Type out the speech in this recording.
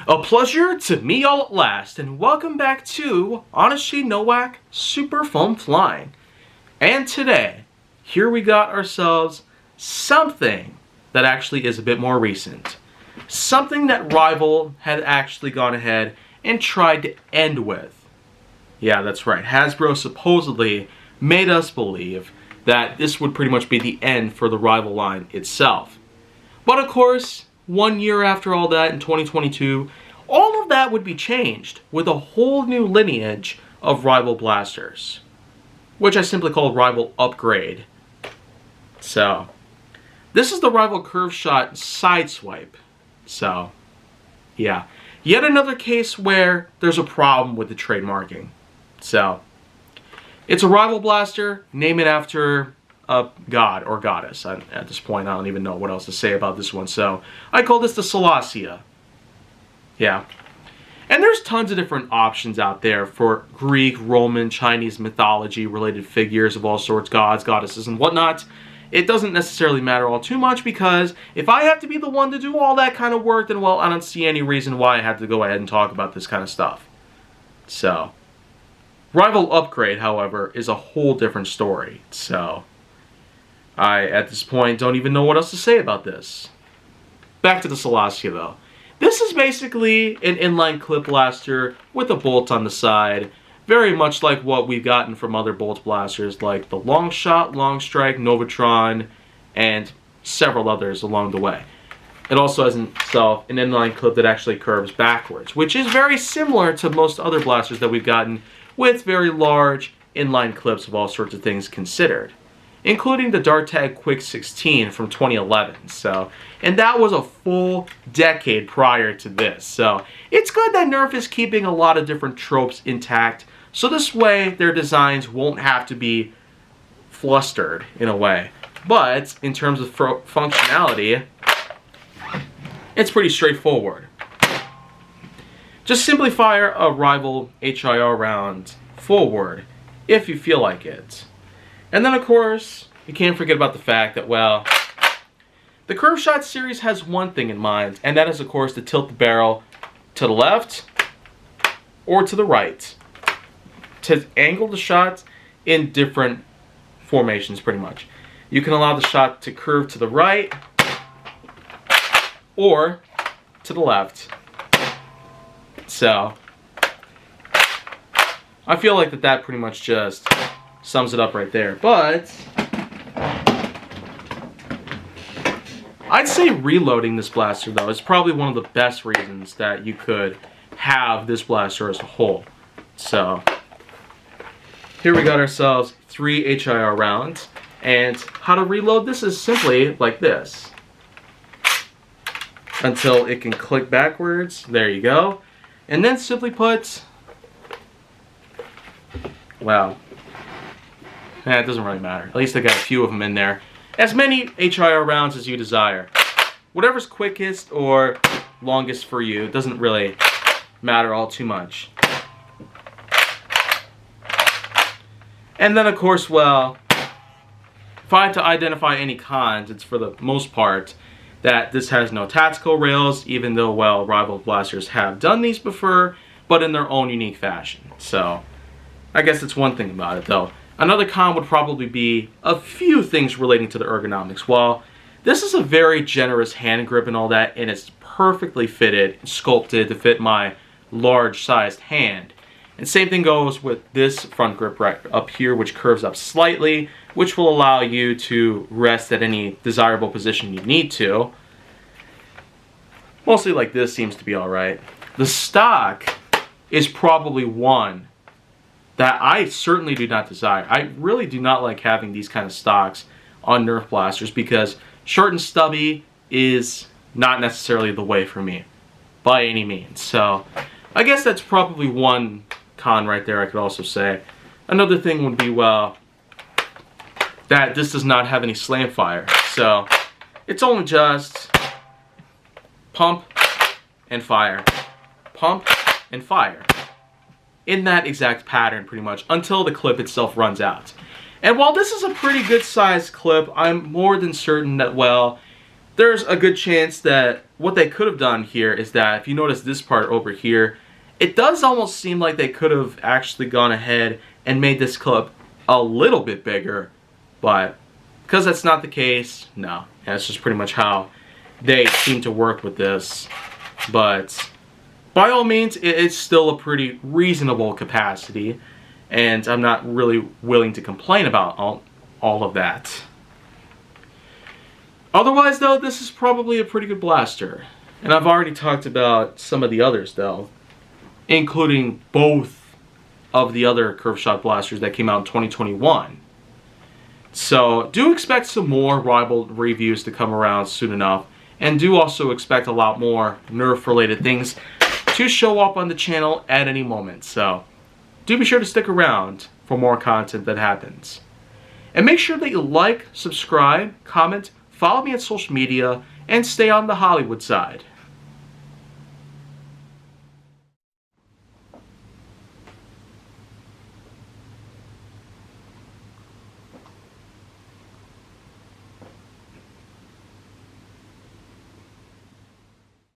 A pleasure to meet y'all at last, and welcome back to Honestly Nowak Super Foam Flying. And today, here we got ourselves something that actually is a bit more recent. Something that Rival had actually gone ahead and tried to end with. Yeah, that's right. Hasbro supposedly made us believe that this would pretty much be the end for the Rival line itself. But of course, 1 year after all that in 2022, all of that would be changed with a whole new lineage of Rival blasters, which I simply call Rival Upgrade. So, this is the Rival Curve Shot Sideswipe. So, yeah. Yet another case where there's a problem with the trademarking. So, it's a Rival blaster, name it after a god or goddess. At this point, I don't even know what else to say about this one. So, I call this the Salacia. Yeah. And there's tons of different options out there for Greek, Roman, Chinese mythology related figures of all sorts, gods, goddesses, and whatnot. It doesn't necessarily matter all too much because if I have to be the one to do all that kind of work, then well, I don't see any reason why I have to go ahead and talk about this kind of stuff. So, Rival Upgrade, however, is a whole different story. So, I, at this point, don't even know what else to say about this. Back to the Salacia, though. This is basically an inline clip blaster with a bolt on the side, very much like what we've gotten from other bolt blasters like the Long Shot, Long Strike, Novatron, and several others along the way. It also has itself an inline clip that actually curves backwards, which is very similar to most other blasters that we've gotten with very large inline clips of all sorts of things considered, including the Dartag Quick 16 from 2011. So, and that was a full decade prior to this. So, it's good that Nerf is keeping a lot of different tropes intact. So this way, their designs won't have to be flustered in a way. But, in terms of functionality, it's pretty straightforward. Just simply fire a Rival HIR round forward if you feel like it. And then, of course, you can't forget about the fact that, well, the Curve Shot series has one thing in mind, and that is, of course, to tilt the barrel to the left or to the right. To angle the shot in different formations, pretty much. You can allow the shot to curve to the right or to the left. So, I feel like that pretty much just sums it up right there. But I'd say reloading this blaster, though, is probably one of the best reasons that you could have this blaster as a whole. So, here we got ourselves 3 HIR rounds. And how to reload this is simply like this. Until it can click backwards. There you go. And then simply put, wow. It doesn't really matter. At least I got a few of them in there. As many HIR rounds as you desire. Whatever's quickest or longest for you, it doesn't really matter all too much. And then, of course, well, if I had to identify any cons, it's for the most part that this has no tactical rails, even though, well, Rival blasters have done these before, but in their own unique fashion. So, I guess that's one thing about it, though. Another con would probably be a few things relating to the ergonomics. While this is a very generous hand grip and all that, and it's perfectly fitted, sculpted to fit my large-sized hand. And same thing goes with this front grip right up here, which curves up slightly, which will allow you to rest at any desirable position you need to. Mostly like this seems to be alright. The stock is probably one that I certainly do not desire. I really do not like having these kind of stocks on Nerf blasters because short and stubby is not necessarily the way for me by any means. So I guess that's probably one con right there I could also say. Another thing would be, well, that this does not have any slam fire. So it's only just pump and fire. Pump and fire. In that exact pattern pretty much until the clip itself runs out. And while this is a pretty good sized clip, I'm more than certain that, well, there's a good chance that what they could have done here is that if you notice this part over here, it does almost seem like they could have actually gone ahead and made this clip a little bit bigger, but because that's not the case, no. And that's just pretty much how they seem to work with this. But by all means, it's still a pretty reasonable capacity, and I'm not really willing to complain about all of that. Otherwise, though, this is probably a pretty good blaster. And I've already talked about some of the others, though, including both of the other curve shot blasters that came out in 2021. So do expect some more rival reviews to come around soon enough, and do also expect a lot more Nerf related things to show up on the channel at any moment. So do be sure to stick around for more content that happens. And make sure that you like, subscribe, comment, follow me on social media, and stay on the Hollywood side.